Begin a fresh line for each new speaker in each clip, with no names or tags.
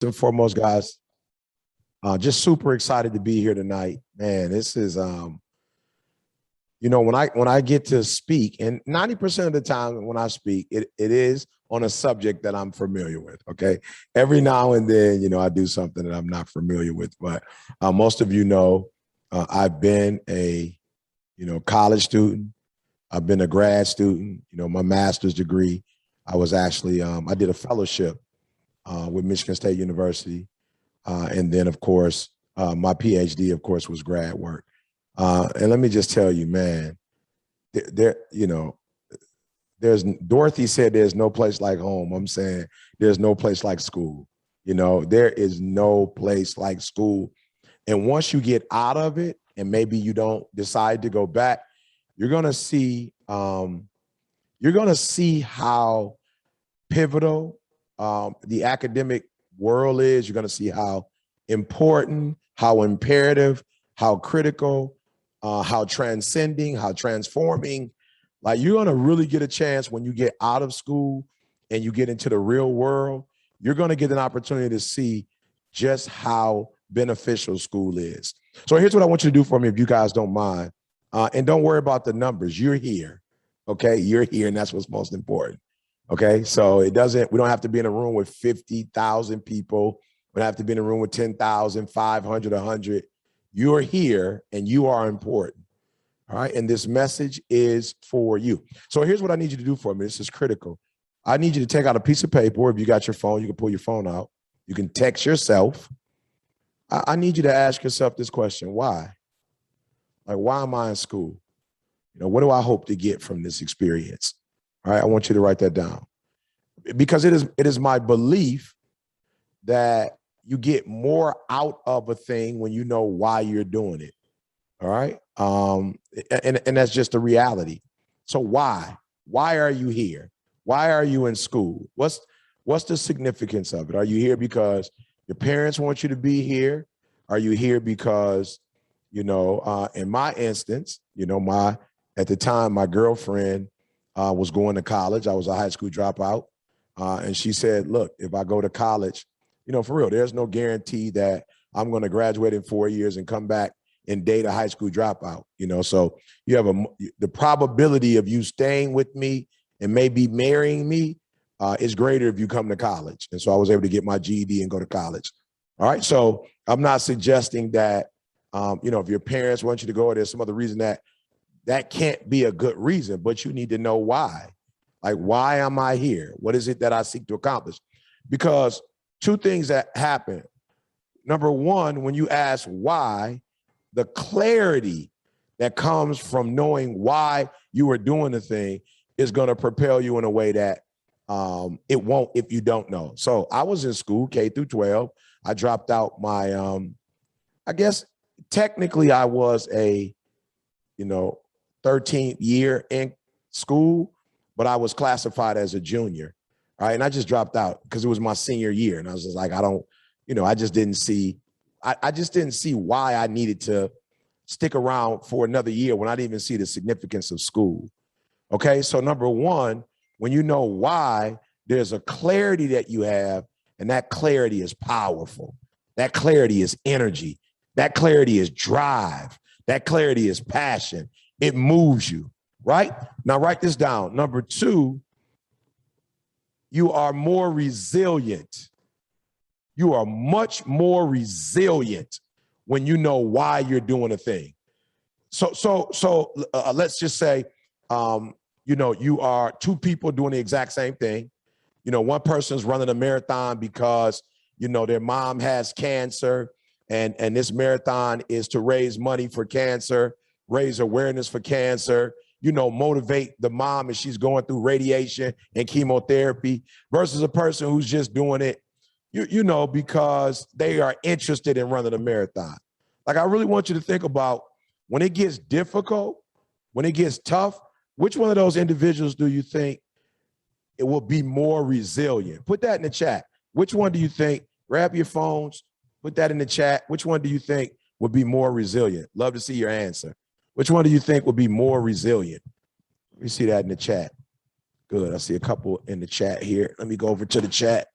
and foremost, guys, just super excited to be here tonight. Man, this is when I get to speak, and 90% of the time when I speak, it is on a subject that I'm familiar with. Okay. Every now and then, I do something that I'm not familiar with. But most of I've been a college student. I've been a grad student, my master's degree. I was actually I did a fellowship with Michigan State University. And then, of course, my PhD, of course, was grad work. And let me just tell you, man, there's Dorothy said there's no place like home. I'm saying there's no place like school. There is no place like school. And once you get out of it, and maybe you don't decide to go back, you're gonna see how pivotal the academic world is. You're going to see how important, how imperative, how critical, how transcending, how transforming. Like, you're going to really get a chance when you get out of school and you get into the real world. You're going to get an opportunity to see just how beneficial school is. So here's what I want you to do for me, if you guys don't mind. And don't worry about the numbers. You're here. Okay. You're here. And that's what's most important. Okay, so we don't have to be in a room with 50,000 people. We don't have to be in a room with 10,000, 500, 100. You're here and you are important. All right, and this message is for you. So here's what I need you to do for me. This is critical. I need you to take out a piece of paper, or if you got your phone, you can pull your phone out. You can text yourself. I need you to ask yourself this question: why? Like, why am I in school? What do I hope to get from this experience? All right, I want you to write that down, because it is my belief that you get more out of a thing when you know why you're doing it. All right, and that's just the reality. So why? Why are you here? Why are you in school? What's the significance of it? Are you here because your parents want you to be here? Are you here because in my instance, at the time, my girlfriend was going to college. I was a high school dropout. And she said, look, if I go to college, for real, there's no guarantee that I'm going to graduate in 4 years and come back and date a high school dropout. So you have the probability of you staying with me and maybe marrying me is greater if you come to college. And so I was able to get my GED and go to college. All right. So I'm not suggesting that, if your parents want you to go, or there's some other reason that can't be a good reason, but you need to know why. Like, why am I here? What is it that I seek to accomplish? Because two things that happen. Number one, when you ask why, the clarity that comes from knowing why you are doing the thing is going to propel you in a way that it won't if you don't know. So I was in school, K through 12. I dropped out my, I guess technically I was a, 13th year in school, but I was classified as a junior. All right. And I just dropped out because it was my senior year. And I was just like, I just didn't see why I needed to stick around for another year when I didn't even see the significance of school. Okay. So number one, when you know why, there's a clarity that you have, and that clarity is powerful. That clarity is energy. That clarity is drive. That clarity is passion. It moves you, right? Now write this down. Number two, you are more resilient. You are much more resilient when you know why you're doing a thing. So let's just say, you are two people doing the exact same thing. One person's running a marathon because, their mom has cancer, and this marathon is to raise money for cancer, raise awareness for cancer, motivate the mom as she's going through radiation and chemotherapy, versus a person who's just doing it, because they are interested in running a marathon. Like, I really want you to think about, when it gets difficult, when it gets tough, which one of those individuals do you think it will be more resilient? Put that in the chat. Which one do you think? Grab your phones, put that in the chat. Which one do you think would be more resilient? Love to see your answer. Which one do you think would be more resilient? Let me see that in the chat. Good. I see a couple in the chat here. Let me go over to the chat.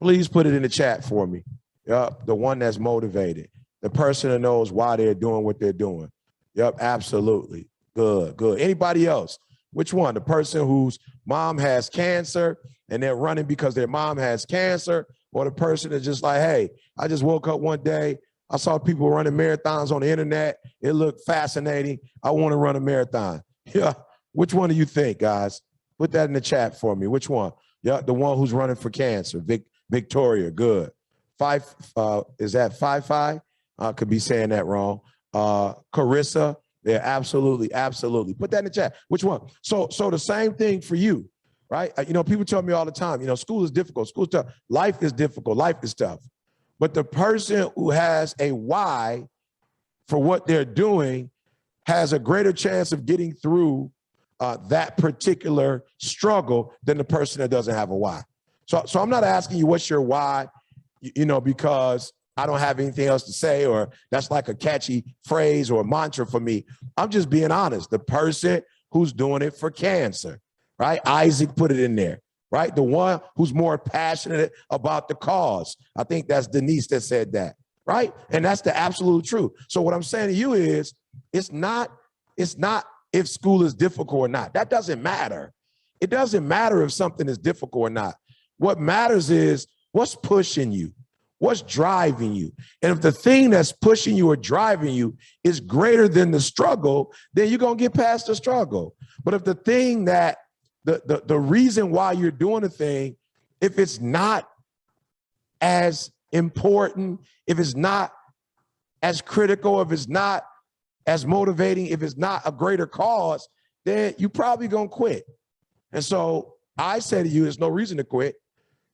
Please put it in the chat for me. Yep, the one that's motivated, the person that knows why they're doing what they're doing. Yep, absolutely. Good, good. Anybody else? Which one? The person whose mom has cancer and they're running because their mom has cancer, or the person that's just like, hey, I just woke up one day, I saw people running marathons on the internet. It looked fascinating. I want to run a marathon. Yeah. Which one do you think, guys? Put that in the chat for me. Which one? Yeah, the one who's running for cancer. Victoria, good. Is that 5-5? I could be saying that wrong. Carissa, yeah, absolutely, absolutely. Put that in the chat. Which one? So the same thing for you, right? You know, people tell me all the time, you know, school is difficult, school's tough. Life is difficult, life is tough. But the person who has a why for what they're doing has a greater chance of getting through that particular struggle than the person that doesn't have a why. So I'm not asking you what's your why, you know, because I don't have anything else to say, or that's like a catchy phrase or a mantra for me. I'm just being honest. The person who's doing it for cancer, right? Isaac put it in there, right? The one who's more passionate about the cause. I think that's Denise that said that, right? And that's the absolute truth. So what I'm saying to you is, it's not if school is difficult or not. That doesn't matter. It doesn't matter if something is difficult or not. What matters is what's pushing you, what's driving you. And if the thing that's pushing you or driving you is greater than the struggle, then you're going to get past the struggle. But if the thing that, the reason why you're doing a thing, if it's not as important, if it's not as critical, if it's not as motivating, if it's not a greater cause, then you probably going to quit. And so I say to you, there's no reason to quit.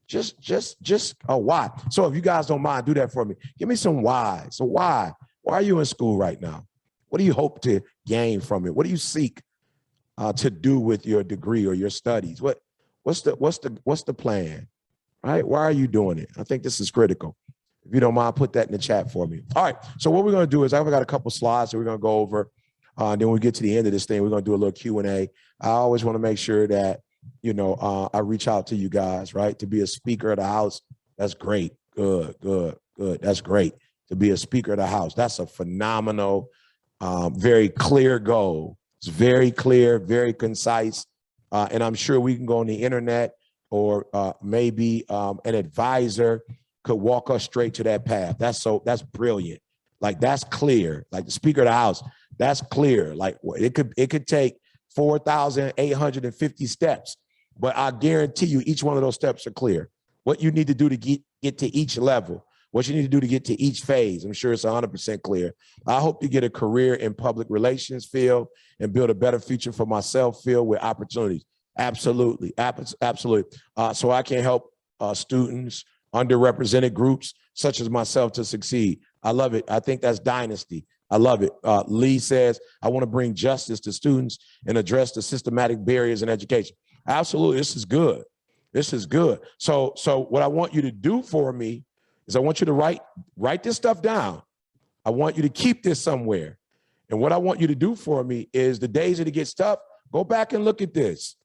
Just a why. So if you guys don't mind, do that for me. Give me some why. So why are you in school right now? What do you hope to gain from it? What do you seek to do with your degree or your studies? What's the plan? Right? Why are you doing it? I think this is critical. If you don't mind, put that in the chat for me. All right. So what we're going to do is I've got a couple slides that we're going to go over. Then when we get to the end of this thing, we're going to do a little Q&A. I always want to make sure that, you know, I reach out to you guys, right? To be a speaker of the house, that's great. Good. That's great. To be a speaker of the house, that's a phenomenal, very clear goal. It's very clear, very concise. And I'm sure we can go on the internet, or maybe an advisor could walk us straight to that path. That's brilliant. Like, that's clear. Like, the speaker of the house, that's clear. Like, it could take 4,850 steps, but I guarantee you each one of those steps are clear. What you need to do to get to each level, what you need to do to get to each phase. I'm sure it's 100% clear. I hope to get a career in public relations field and build a better future for myself filled with opportunities. Absolutely, absolutely. So I can help students, underrepresented groups such as myself to succeed. I love it. I think that's dynasty. I love it. Lee says, I want to bring justice to students and address the systematic barriers in education. Absolutely. This is good. This is good. So what I want you to do for me is I want you to write this stuff down. I want you to keep this somewhere. And what I want you to do for me is, the days that it gets tough, go back and look at this.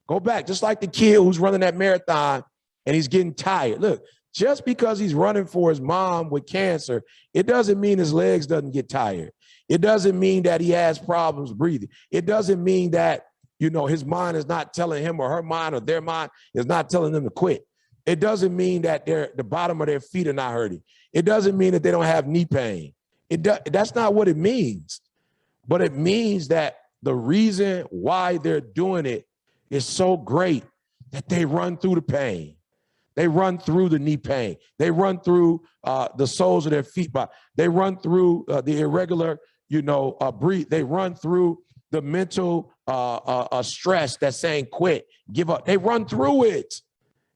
Go back, just like the kid who's running that marathon and he's getting tired. Look, just because he's running for his mom with cancer, it doesn't mean his legs doesn't get tired. It doesn't mean that he has problems breathing. It doesn't mean that, you know, his mind is not telling him, or her mind or their mind is not telling them to quit. It doesn't mean that the bottom of their feet are not hurting. It doesn't mean that they don't have knee pain. That's not what it means. But it means that the reason why they're doing it is so great that they run through the pain. They run through the knee pain. They run through the soles of their feet. They run through the irregular, breathe. They run through the mental stress that's saying quit, give up. They run through it.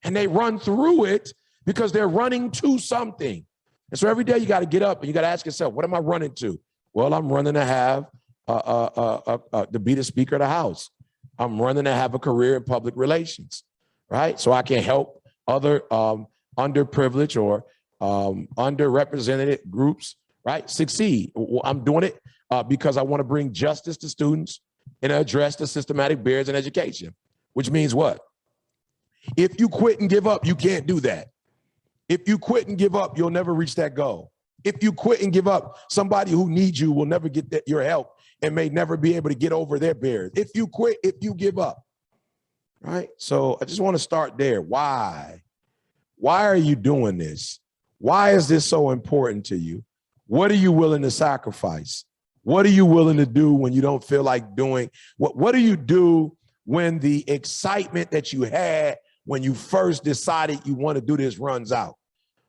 And they run through it because they're running to something. And so every day you got to get up and you got to ask yourself, what am I running to? Well, I'm running to have to be the speaker of the house. I'm running to have a career in public relations, right? So I can help other underprivileged or underrepresented groups, right, succeed. I'm doing it because I want to bring justice to students and address the systematic barriers in education, which means what? If you quit and give up, you can't do that. If you quit and give up, you'll never reach that goal. If you quit and give up, somebody who needs you will never get your help and may never be able to get over their barriers. If you quit, if you give up, right? So I just want to start there. Why? Why are you doing this? Why is this so important to you? What are you willing to sacrifice? What are you willing to do when you don't feel like doing? What do you do when the excitement that you had when you first decided you want to do this runs out?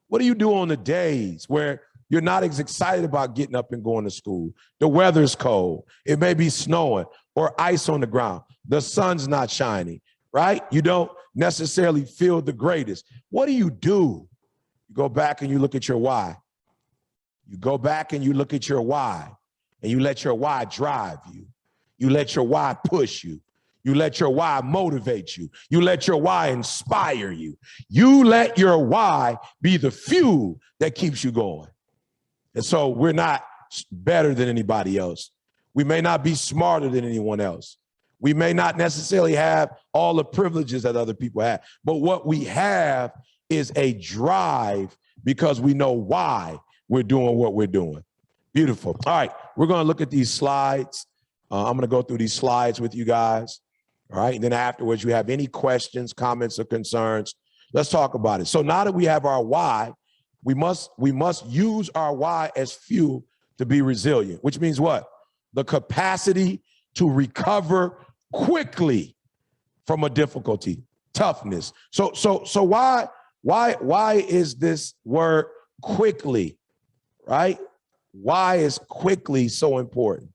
What do you do on the days where you're not as excited about getting up and going to school? The weather's cold. It may be snowing or ice on the ground. The sun's not shining, right? You don't necessarily feel the greatest. What do? You go back and you look at your why. You go back and you look at your why, and you let your why drive you. You let your why push you. You let your why motivate you. You let your why inspire you. You let your why be the fuel that keeps you going. And so we're not better than anybody else. We may not be smarter than anyone else. We may not necessarily have all the privileges that other people have, but what we have is a drive because we know why we're doing what we're doing. Beautiful. All right, we're going to look at these slides. I'm going to go through these slides with you guys. All right, and then afterwards, you have any questions, comments, or concerns, let's talk about it. So now that we have our why, we must use our why as fuel to be resilient, which means what? The capacity to recover quickly from a difficulty, toughness. So why is this word quickly, right? Why is quickly so important,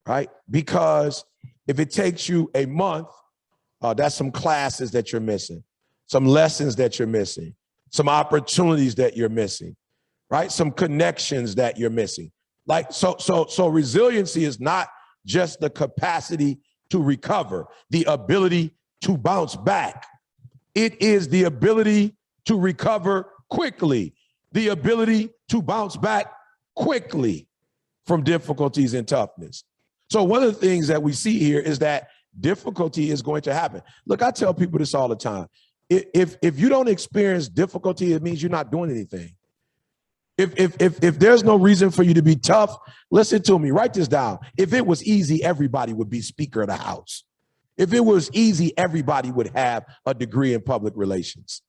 right? Because if it takes you a month, that's some classes that you're missing, some lessons that you're missing, some opportunities that you're missing, right? Some connections that you're missing. Like, so resiliency is not just the capacity to recover, the ability to bounce back. It is the ability to recover quickly, the ability to bounce back quickly from difficulties and toughness. So one of the things that we see here is that difficulty is going to happen. Look, I tell people this all the time. If you don't experience difficulty, it means you're not doing anything. If there's no reason for you to be tough, listen to me, write this down. If it was easy, everybody would be Speaker of the House. If it was easy, everybody would have a degree in public relations.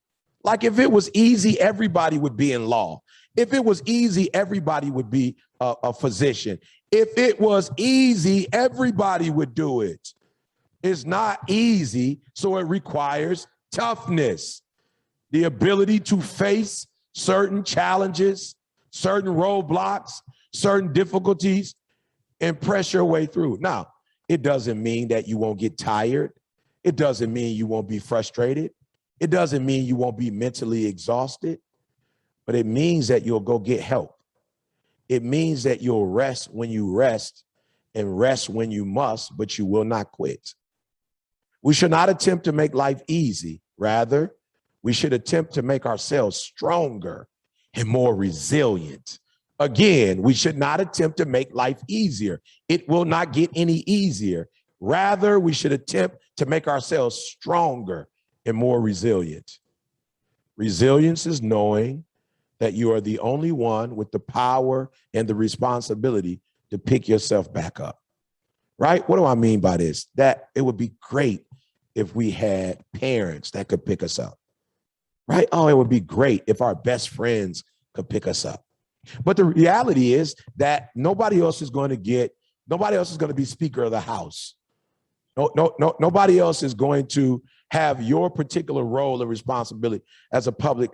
Like if it was easy, everybody would be in law. If it was easy, everybody would be a physician. If it was easy, everybody would do it. It's not easy, so it requires toughness, the ability to face certain challenges, certain roadblocks, certain difficulties, and press your way through. Now, it doesn't mean that you won't get tired. It doesn't mean you won't be frustrated. It doesn't mean you won't be mentally exhausted, but it means that you'll go get help. It means that you'll rest when you rest and rest when you must, but you will not quit. We should not attempt to make life easy. Rather, we should attempt to make ourselves stronger and more resilient. Again, we should not attempt to make life easier. It will not get any easier. Rather, we should attempt to make ourselves stronger and more resilient. Resilience is knowing that you are the only one with the power and the responsibility to pick yourself back up, right? What do I mean by this? That it would be great if we had parents that could pick us up, right? Oh, it would be great if our best friends could pick us up. But the reality is that nobody else is going to be Speaker of the House. Nobody else is going to have your particular role and responsibility as a public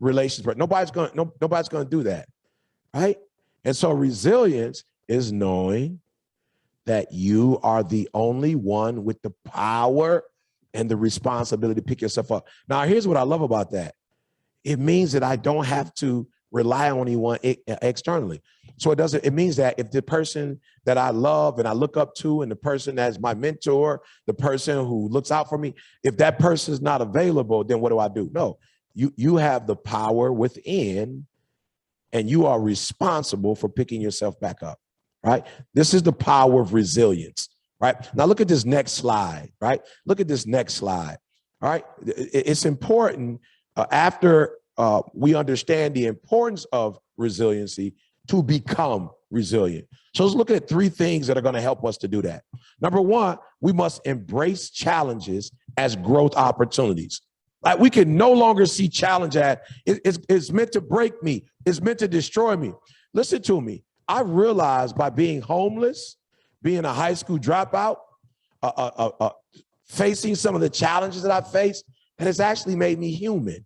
relations person. Nobody's going to do that, right? And so resilience is knowing that you are the only one with the power and the responsibility to pick yourself up. Now, here's what I love about that. It means that I don't have to rely on anyone externally. So it means that if the person that I love and I look up to and the person that's my mentor, the person who looks out for me, if that person is not available, then what do? No, you have the power within and you are responsible for picking yourself back up, right? This is the power of resilience, right? Now look at this next slide, right? Look at this next slide, all right? It's important after we understand the importance of resiliency, to become resilient. So let's look at three things that are going to help us to do that. Number one, we must embrace challenges as growth opportunities. Like, we can no longer see challenge as it's meant to break me, it's meant to destroy me. Listen to me. I realized by being homeless, being a high school dropout, facing some of the challenges that I faced, that has actually made me human,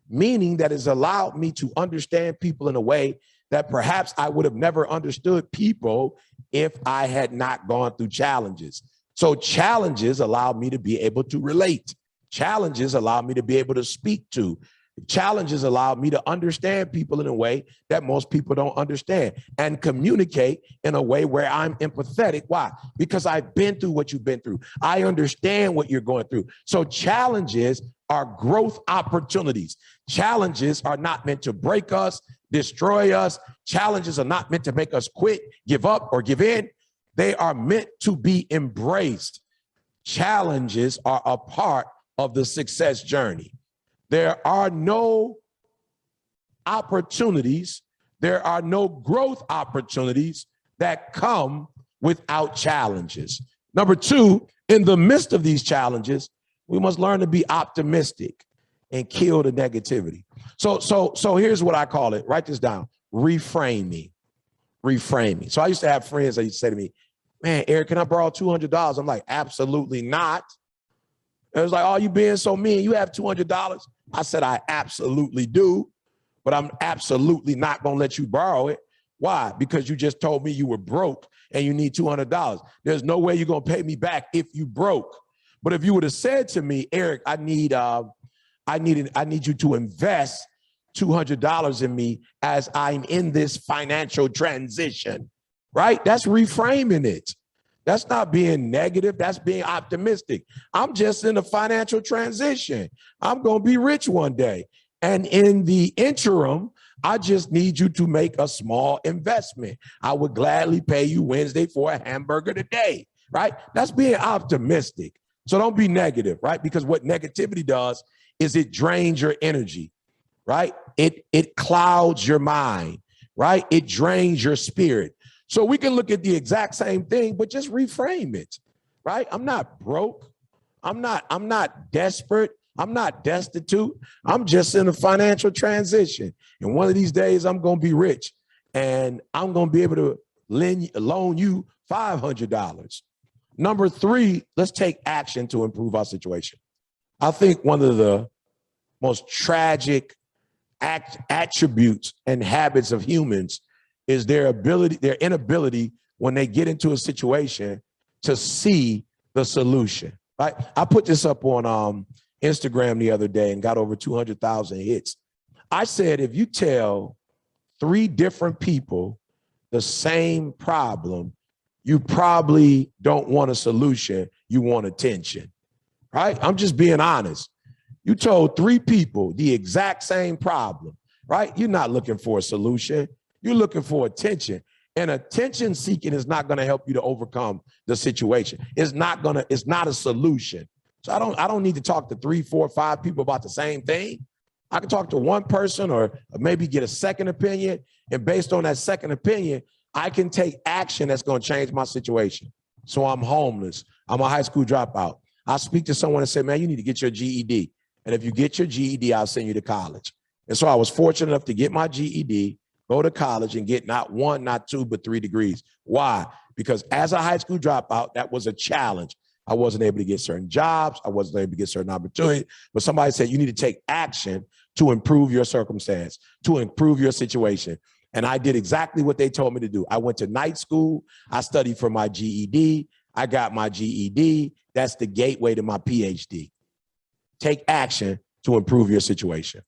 meaning that it's allowed me to understand people in a way that perhaps I would have never understood people if I had not gone through challenges. So challenges allow me to be able to relate. Challenges allow me to be able to speak to. Challenges allow me to understand people in a way that most people don't understand, and communicate in a way where I'm empathetic. Why? Because I've been through what you've been through. I understand what you're going through. So challenges are growth opportunities. Challenges are not meant to break us, destroy us. Challenges are not meant to make us quit, give up, or give in. They are meant to be embraced. Challenges are a part of the success journey. There are no opportunities, there are no growth opportunities that come without challenges. Number two, in the midst of these challenges, we must learn to be optimistic and kill the negativity. So here's what I call it. Write this down. Reframing. Reframing. So I used to have friends that used to say to me, man, Eric, can I borrow $200? I'm like, absolutely not. It was like, oh, you being so mean, you have $200? I said, I absolutely do, but I'm absolutely not going to let you borrow it. Why? Because you just told me you were broke and you need $200. There's no way you're going to pay me back if you broke. But if you would have said to me, Eric, I need you to invest $200 in me as I'm in this financial transition, right? That's reframing it. That's not being negative. That's being optimistic. I'm just in a financial transition. I'm going to be rich one day. And in the interim, I just need you to make a small investment. I would gladly pay you Wednesday for a hamburger today, right? That's being optimistic. So don't be negative, right? Because what negativity does is it drains your energy, right? It clouds your mind, right? It drains your spirit. So we can look at the exact same thing, but just reframe it, right? I'm not broke. I'm not desperate. I'm not destitute. I'm just in a financial transition. And one of these days I'm going to be rich and I'm going to be able to loan you $500. Number three, let's take action to improve our situation. I think one of the most tragic attributes and habits of humans is their inability when they get into a situation to see the solution, right? I put this up on Instagram the other day and got over 200,000 hits. I said, if you tell 3 different people the same problem, you probably don't want a solution, you want attention, right? I'm just being honest. You told 3 people the exact same problem, right? You're not looking for a solution. You're looking for attention, and attention seeking is not going to help you to overcome the situation. It's not a solution. So I don't need to talk to 3, 4, 5 people about the same thing. I can talk to one person or maybe get a second opinion. And based on that second opinion, I can take action that's going to change my situation. So I'm homeless. I'm a high school dropout. I speak to someone and say, man, you need to get your GED. And if you get your GED, I'll send you to college. And so I was fortunate enough to get my GED, go to college and get not 1, not 2, but 3 degrees. Why? Because as a high school dropout, that was a challenge. I wasn't able to get certain jobs. I wasn't able to get certain opportunities. But somebody said, you need to take action to improve your circumstance, to improve your situation. And I did exactly what they told me to do. I went to night school. I studied for my GED. I got my GED. That's the gateway to my PhD. Take action to improve your situation.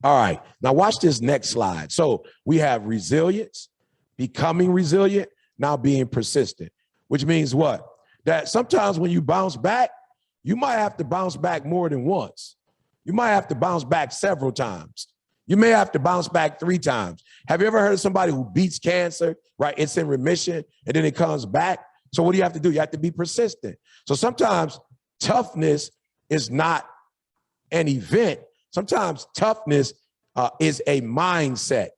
All right, now watch this next slide. So we have resilience, becoming resilient, now being persistent, which means what? That sometimes when you bounce back, you might have to bounce back more than once. You might have to bounce back several times. You may have to bounce back 3 times. Have you ever heard of somebody who beats cancer, right? It's in remission and then it comes back. So what do you have to do? You have to be persistent. So sometimes toughness is not an event. Sometimes toughness is a mindset.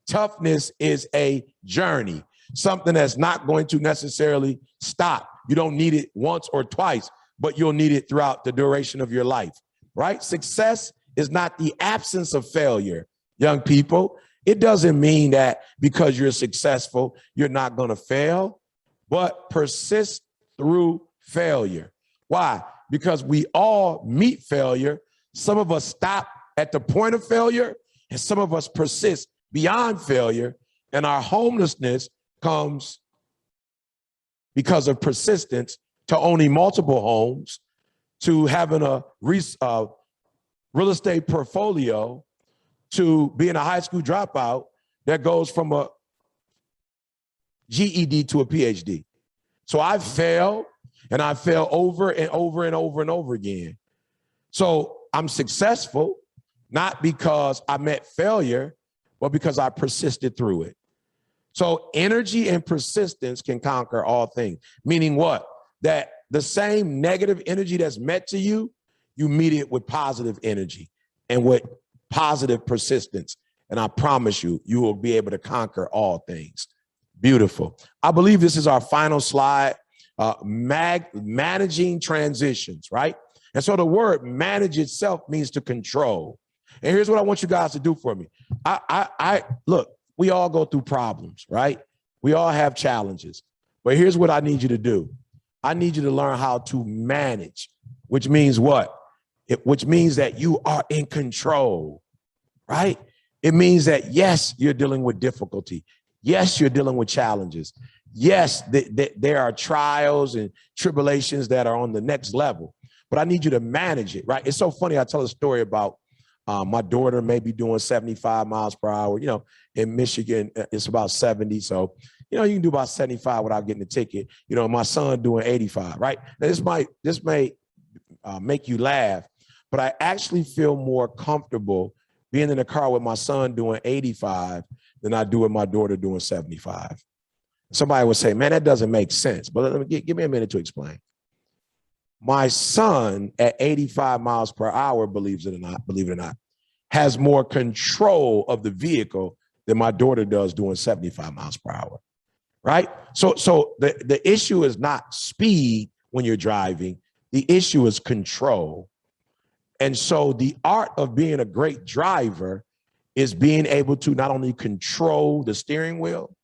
Toughness is a journey, something that's not going to necessarily stop. You don't need it once or twice, but you'll need it throughout the duration of your life, right? Success is not the absence of failure, young people. It doesn't mean that because you're successful, you're not going to fail, but persist through failure. Why? Because we all meet failure. Some of us stop at the point of failure, and some of us persist beyond failure, and our homelessness comes because of persistence to owning multiple homes, to having a real estate portfolio, to being a high school dropout that goes from a GED to a PhD. So I failed, and I fail over and over and over and over again. So I'm successful, not because I met failure, but because I persisted through it. So energy and persistence can conquer all things. Meaning what? That the same negative energy that's met to you, you meet it with positive energy and with positive persistence. And I promise you, you will be able to conquer all things. Beautiful. I believe this is our final slide, managing transitions, right? And so the word manage itself means to control. And here's what I want you guys to do for me. Look, we all go through problems, right? We all have challenges, but here's what I need you to do. I need you to learn how to manage, which means what? Which means that you are in control, right? It means that, yes, you're dealing with difficulty. Yes, you're dealing with challenges. Yes, there are trials and tribulations that are on the next level, but I need you to manage it, right? It's so funny. I tell a story about my daughter may be doing 75 miles per hour. You know, in Michigan, it's about 70. So, you know, you can do about 75 without getting a ticket. You know, my son doing 85, right? Now, this may make you laugh, but I actually feel more comfortable being in the car with my son doing 85 than I do with my daughter doing 75. Somebody would say, man, that doesn't make sense. But let me give me a minute to explain. My son at 85 miles per hour, believe it or not, has more control of the vehicle than my daughter does doing 75 miles per hour, right? So the issue is not speed when you're driving. The issue is control. And so the art of being a great driver is being able to not only control the steering wheel,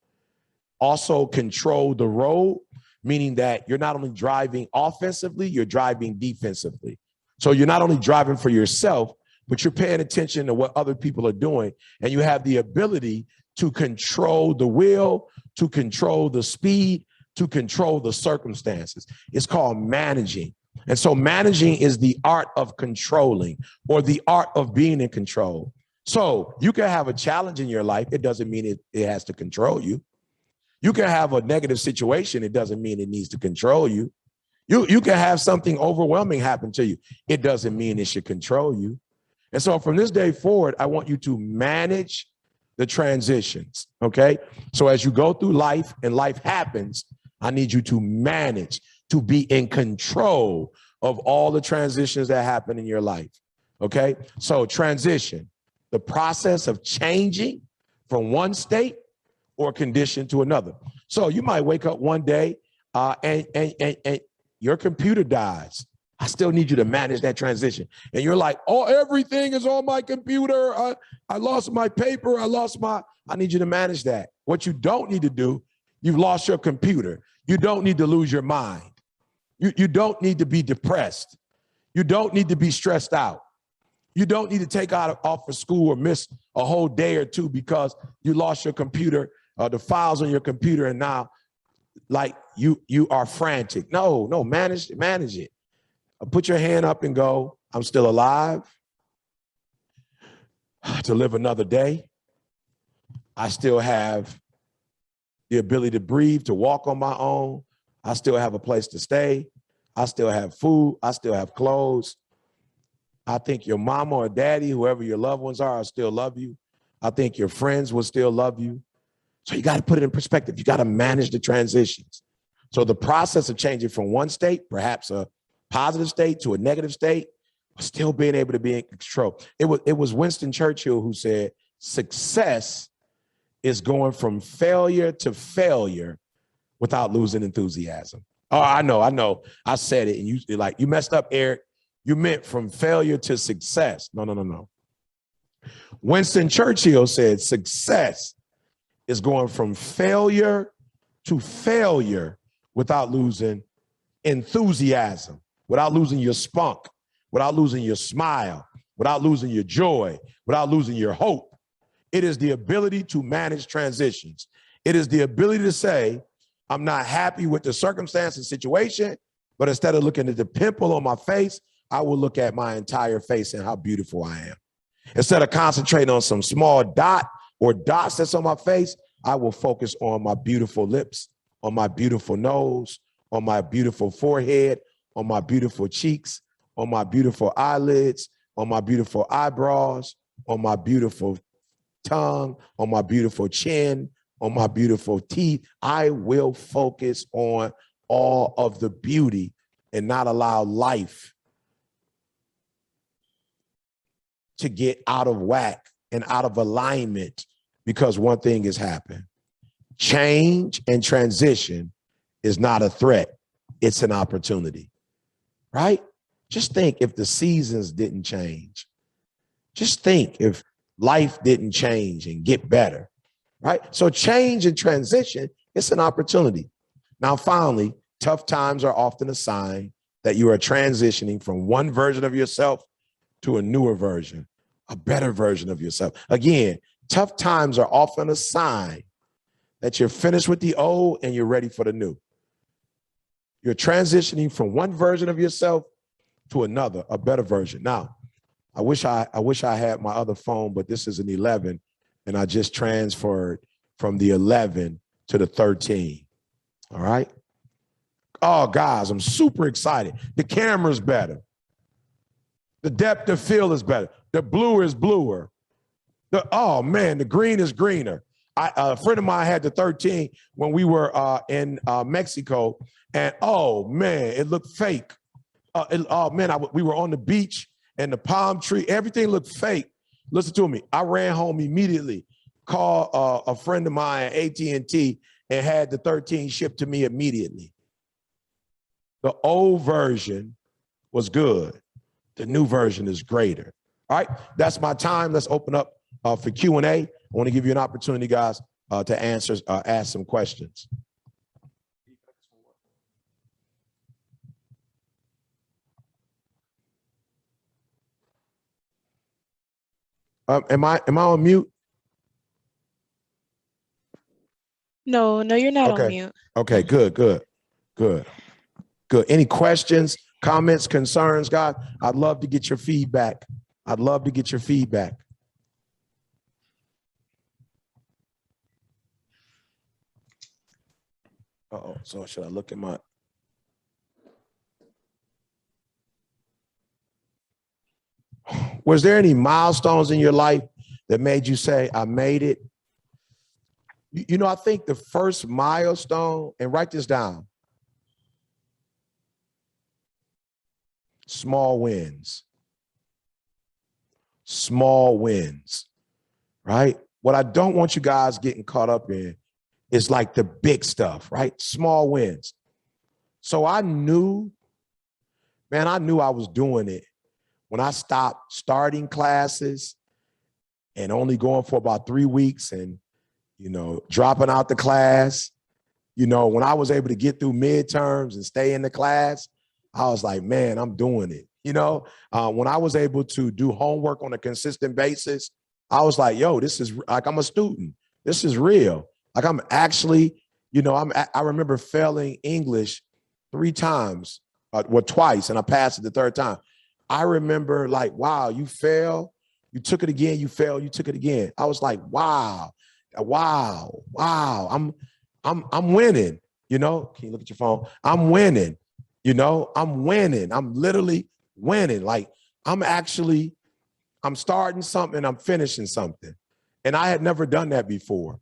also control the road, meaning that you're not only driving offensively, you're driving defensively. So you're not only driving for yourself, but you're paying attention to what other people are doing. And you have the ability to control the wheel, to control the speed, to control the circumstances. It's called managing. And so managing is the art of controlling, or the art of being in control. So you can have a challenge in your life. It doesn't mean it has to control you. You can have a negative situation. It doesn't mean it needs to control you. You can have something overwhelming happen to you. It doesn't mean it should control you. And so from this day forward, I want you to manage the transitions, okay? So as you go through life and life happens, I need you to manage, to be in control of all the transitions that happen in your life, okay? So transition, the process of changing from one state or condition to another. So you might wake up one day and your computer dies. I still need you to manage that transition. And you're like, oh, everything is on my computer. I lost my paper. I need you to manage that. What you don't need to do, you've lost your computer. You don't need to lose your mind. You don't need to be depressed. You don't need to be stressed out. You don't need to take off of school or miss a whole day or two because you lost your computer, the files on your computer, and now like you are frantic. No, manage it. Put your hand up and go, I'm still alive to live another day. I still have the ability to breathe, to walk on my own. I still have a place to stay. I still have food. I still have clothes. I think your mama or daddy, whoever your loved ones are, still love you. I think your friends will still love you. So you got to put it in perspective. You got to manage the transitions. So the process of changing from one state, perhaps a positive state, to a negative state, still being able to be in control. It was Winston Churchill who said, success is going from failure to failure without losing enthusiasm. Oh, I know. I said it, and you messed up, Eric. You meant from failure to success. No. Winston Churchill said success is going from failure to failure without losing enthusiasm, without losing your spunk, without losing your smile, without losing your joy, without losing your hope. It is the ability to manage transitions. It is the ability to say, I'm not happy with the circumstance and situation, but instead of looking at the pimple on my face, I will look at my entire face and how beautiful I am. Instead of concentrating on some small dot or dots that's on my face, I will focus on my beautiful lips, on my beautiful nose, on my beautiful forehead, on my beautiful cheeks, on my beautiful eyelids, on my beautiful eyebrows, on my beautiful tongue, on my beautiful chin, on my beautiful teeth. I will focus on all of the beauty and not allow life to get out of whack and out of alignment because one thing has happened. Change and transition is not a threat. It's an opportunity, right? Just think if the seasons didn't change. Just think if life didn't change and get better, right? So change and transition, it's an opportunity. Now, finally, tough times are often a sign that you are transitioning from one version of yourself to a newer version, a better version of yourself. Again, tough times are often a sign that you're finished with the old and you're ready for the new. You're transitioning from one version of yourself to another, a better version. Now, I wish I had my other phone, but this is an 11, and I just transferred from the 11 to the 13. All right. Oh, guys, I'm super excited. The camera's better. The depth of field is better. The blue is bluer. Oh man, the green is greener. A friend of mine had the 13 when we were in Mexico, and oh man, it looked fake. We were on the beach and the palm tree, everything looked fake. Listen to me. I ran home immediately, called a friend of mine at AT&T, and had the 13 shipped to me immediately. The old version was good. The new version is greater. All right, that's my time. Let's open up for Q&A. I want to give you an opportunity, guys, to ask some questions. Am I on mute?
No, you're not on
Okay.
mute.
Okay, good. Any questions, comments, concerns, guys? I'd love to get your feedback. Uh-oh, so should I look at my... Was there any milestones in your life that made you say, I made it? You know, I think the first milestone, and write this down, small wins, right? What I don't want you guys getting caught up in is like the big stuff, right? Small wins. So I knew I was doing it when I stopped starting classes and only going for about 3 weeks and, dropping out the class. When I was able to get through midterms and stay in the class, I was like, man, I'm doing it. When I was able to do homework on a consistent basis, I was like, yo, this is like, I'm a student. This is real. Like I'm actually, I remember failing English 3 times, twice, and I passed it the 3rd time. I remember like, wow, you fail, you took it again, you failed, you took it again. I was like, wow, I'm winning. Can you look at your phone? I'm winning. I'm winning. I'm literally winning. Like I'm starting something, I'm finishing something. And I had never done that before.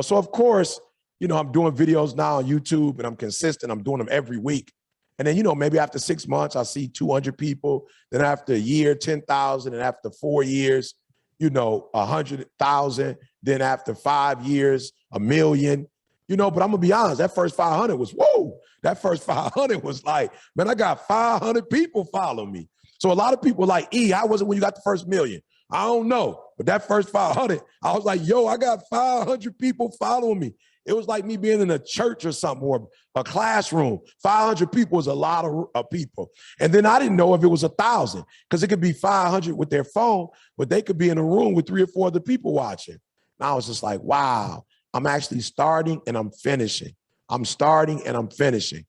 So of course, I'm doing videos now on YouTube and I'm consistent. I'm doing them every week. And then, maybe after 6 months, I see 200 people. Then after a year, 10,000. And after 4 years, 100,000. Then after 5 years, 1,000,000. But I'm gonna be honest, that first 500 was, whoa. That first 500 was like, man, I got 500 people follow me. So a lot of people like, how was it when you got the first 1,000,000? I don't know. But that first 500, I was like, yo, I got 500 people following me. It was like me being in a church or something, or a classroom. 500 people was a lot of people. And then I didn't know if it was 1,000, because it could be 500 with their phone, but they could be in a room with 3 or 4 other people watching. And I was just like, wow, I'm actually starting and I'm finishing. I'm starting and I'm finishing.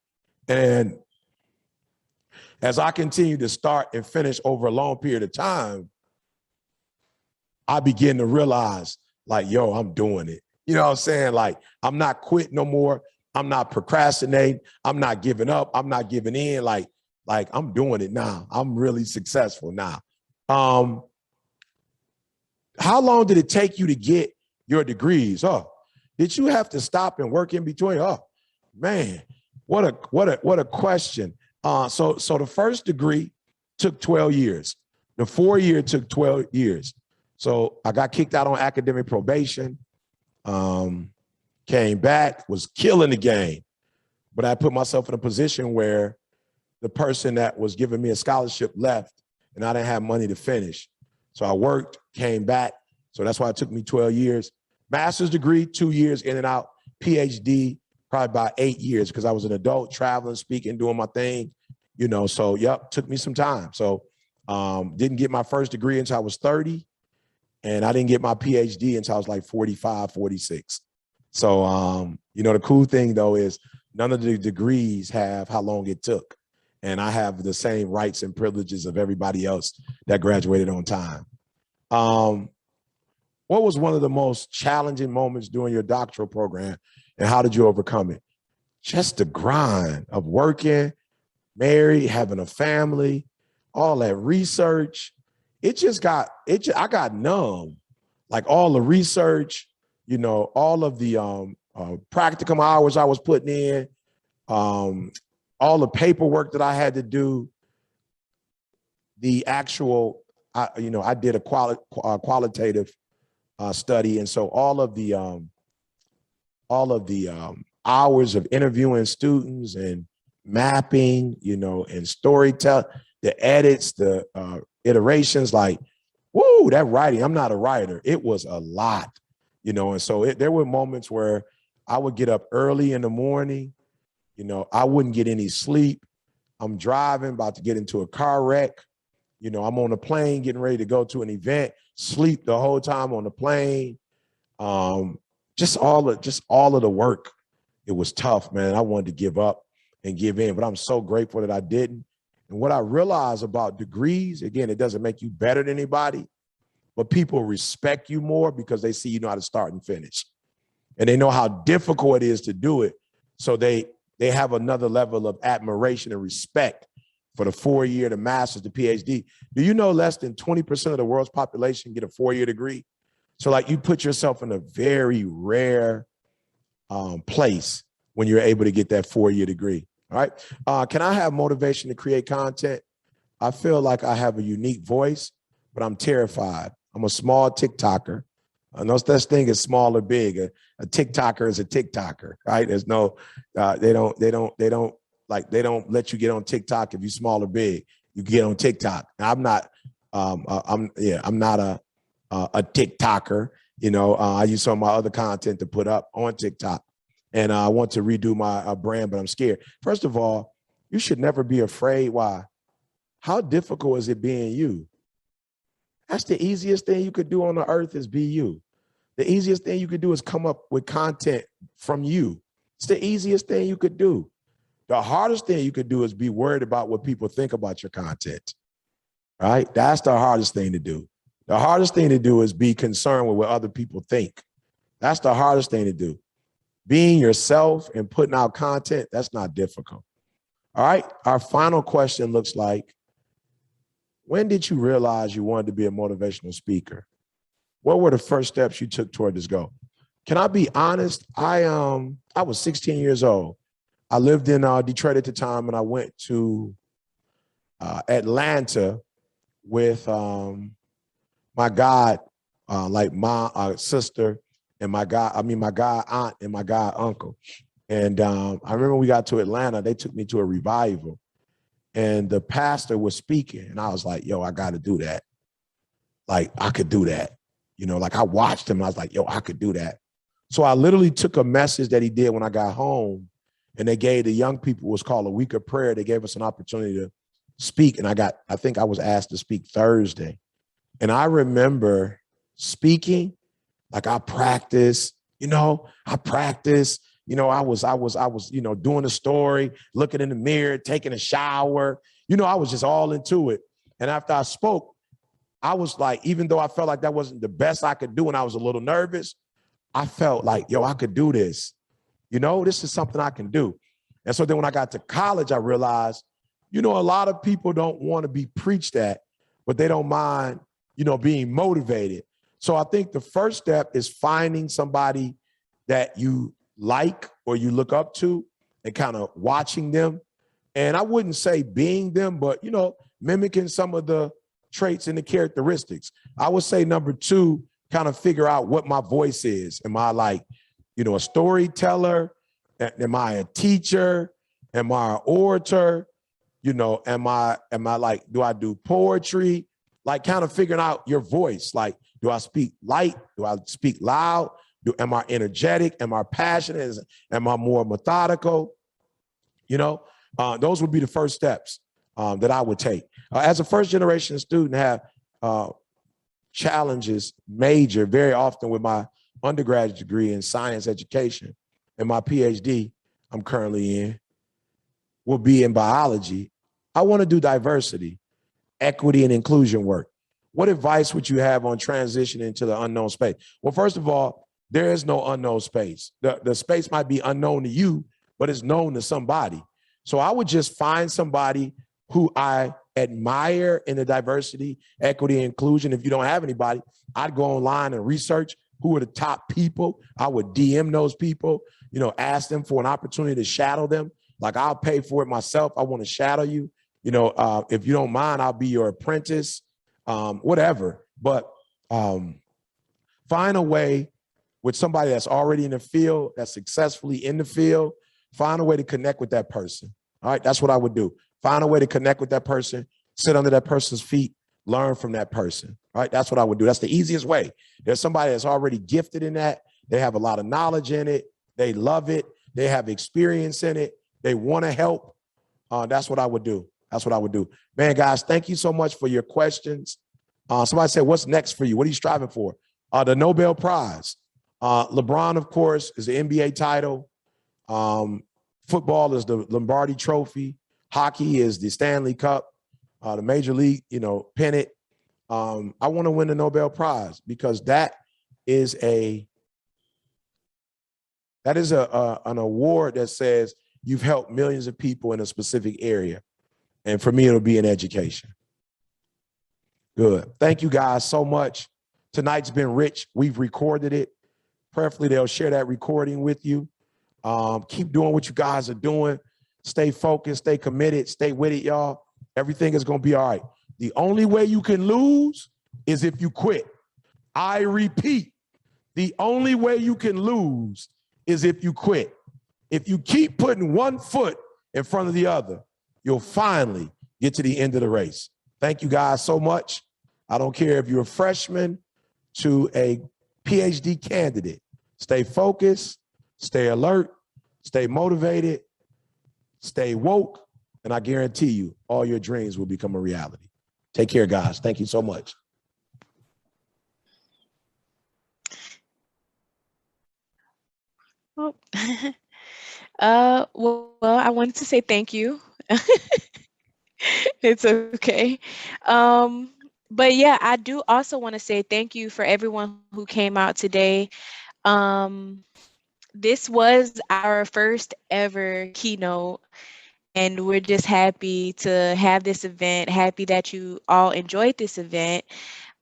And as I continue to start and finish over a long period of time, I begin to realize, like, yo, I'm doing it. You know what I'm saying? Like, I'm not quitting no more. I'm not procrastinating. I'm not giving up. I'm not giving in. Like I'm doing it now. I'm really successful now. How long did it take you to get your degrees? Oh, did you have to stop and work in between? Oh, man, what a question. So the first degree took 12 years. The 4-year took 12 years. So I got kicked out on academic probation, came back, was killing the game. But I put myself in a position where the person that was giving me a scholarship left and I didn't have money to finish. So I worked, came back. So that's why it took me 12 years. Master's degree, 2 years in and out. PhD, probably about 8 years, because I was an adult, traveling, speaking, doing my thing, So, yep, took me some time. So didn't get my first degree until I was 30. And I didn't get my PhD until I was like 45, 46. So, the cool thing, though, is none of the degrees have how long it took. And I have the same rights and privileges of everybody else that graduated on time. What was one of the most challenging moments during your doctoral program, and how did you overcome it? Just the grind of working, married, having a family, all that research. I got numb. Like all the research, all of the practicum hours I was putting in, all the paperwork that I had to do, the actual, I did a qualitative study. And so all of the hours of interviewing students and mapping, and storytelling, the edits, the iterations, like, woo, that writing, I'm not a writer. It was a lot, and so there were moments where I would get up early in the morning, I wouldn't get any sleep. I'm driving, about to get into a car wreck. I'm on a plane getting ready to go to an event, sleep the whole time on the plane. Just all of the work. It was tough, man. I wanted to give up and give in, but I'm so grateful that I didn't. And what I realized about degrees, again, it doesn't make you better than anybody, but people respect you more because they see you know how to start and finish. And they know how difficult it is to do it. So they have another level of admiration and respect for the 4-year, the master's, the PhD. Do you know less than 20% of the world's population get a 4-year degree? So like you put yourself in a very rare place when you're able to get that 4-year degree. All right. Can I have motivation to create content? I feel like I have a unique voice, but I'm terrified. I'm a small TikToker. No such thing as small or big. A TikToker is a TikToker, right? There's no, they don't let you get on TikTok if you're small or big. You get on TikTok. Now, I'm not a TikToker. I use some of my other content to put up on TikTok. And I want to redo my brand, but I'm scared. First of all, you should never be afraid. Why? How difficult is it being you? That's the easiest thing you could do on the earth, is be you. The easiest thing you could do is come up with content from you. It's the easiest thing you could do. The hardest thing you could do is be worried about what people think about your content, right? That's the hardest thing to do. The hardest thing to do is be concerned with what other people think. That's the hardest thing to do. Being yourself and putting out content, that's not difficult. All right, our final question looks like, when did you realize you wanted to be a motivational speaker? What were the first steps you took toward this goal? Can I be honest? I was 16 years old. I lived in Detroit at the time, and I went to Atlanta with my god, like my sister and my god aunt and my god uncle. And I remember we got to Atlanta, they took me to a revival, and the pastor was speaking, and I was like, yo, I got to do that. Like, I could do that. You know, like I watched him, and I was like, yo, I could do that. So I literally took a message that he did when I got home, and they gave the young people, it was called a week of prayer. They gave us an opportunity to speak. And I think I was asked to speak Thursday. And I remember speaking, like I practiced, I practiced, I was, doing the story, looking in the mirror, taking a shower, I was just all into it. And after I spoke, I was like, even though I felt like that wasn't the best I could do and I was a little nervous, I felt like, yo, I could do this. This is something I can do. And so then when I got to college, I realized, a lot of people don't want to be preached at, but they don't mind, being motivated. So I think the first step is finding somebody that you like or you look up to and kind of watching them. And I wouldn't say being them, but, mimicking some of the traits and the characteristics. I would say number two, kind of figure out what my voice is. Am I like, a storyteller? Am I a teacher? Am I an orator? Am I like, do I do poetry? Like kind of figuring out your voice. Like, do I speak light? Do I speak loud? Am I energetic? Am I passionate? Am I more methodical? Those would be the first steps that I would take. As a first generation student, have challenges major very often with my undergraduate degree in science education, and my PhD I'm currently in will be in biology. I want to do diversity, equity, and inclusion work. What advice would you have on transitioning to the unknown space? Well, first of all, there is no unknown space. The space might be unknown to you, but it's known to somebody. So I would just find somebody who I admire in the diversity, equity, and inclusion. If you don't have anybody, I'd go online and research who are the top people. I would DM those people, ask them for an opportunity to shadow them. Like, I'll pay for it myself. I want to shadow you. If you don't mind, I'll be your apprentice, whatever. But find a way with somebody that's already in the field, that's successfully in the field, find a way to connect with that person. All right, that's what I would do. Find a way to connect with that person, sit under that person's feet, learn from that person. All right, that's what I would do. That's the easiest way. There's somebody that's already gifted in that. They have a lot of knowledge in it. They love it. They have experience in it. They want to help. That's what I would do. That's what I would do. Man, guys, thank you so much for your questions. Somebody said, what's next for you? What are you striving for? The Nobel Prize. LeBron, of course, is the NBA title. Football is the Lombardi Trophy. Hockey is the Stanley Cup. The Major League, pennant. I want to win the Nobel Prize because that is an award that says you've helped millions of people in a specific area. And for me, it'll be in education. Good. Thank you guys so much. Tonight's been rich. We've recorded it. Prayerfully, they'll share that recording with you. Keep doing what you guys are doing. Stay focused, stay committed, stay with it, y'all. Everything is going to be all right. The only way you can lose is if you quit. I repeat, the only way you can lose is if you quit. If you keep putting one foot in front of the other, you'll finally get to the end of the race. Thank you guys so much. I don't care if you're a freshman to a PhD candidate. Stay focused, stay alert, stay motivated, stay woke, and I guarantee you all your dreams will become a reality. Take care, guys. Thank you so much.
Oh. Well, I wanted to say thank you. It's okay. But yeah, I do also want to say thank you for everyone who came out today. This was our first ever keynote, and we're just happy to have this event, happy that you all enjoyed this event.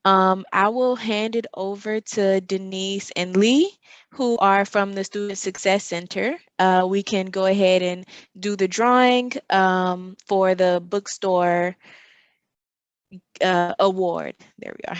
I will hand it over to Denise and Lee, who are from the Student Success Center. We can go ahead and do the drawing for the bookstore award. There we are.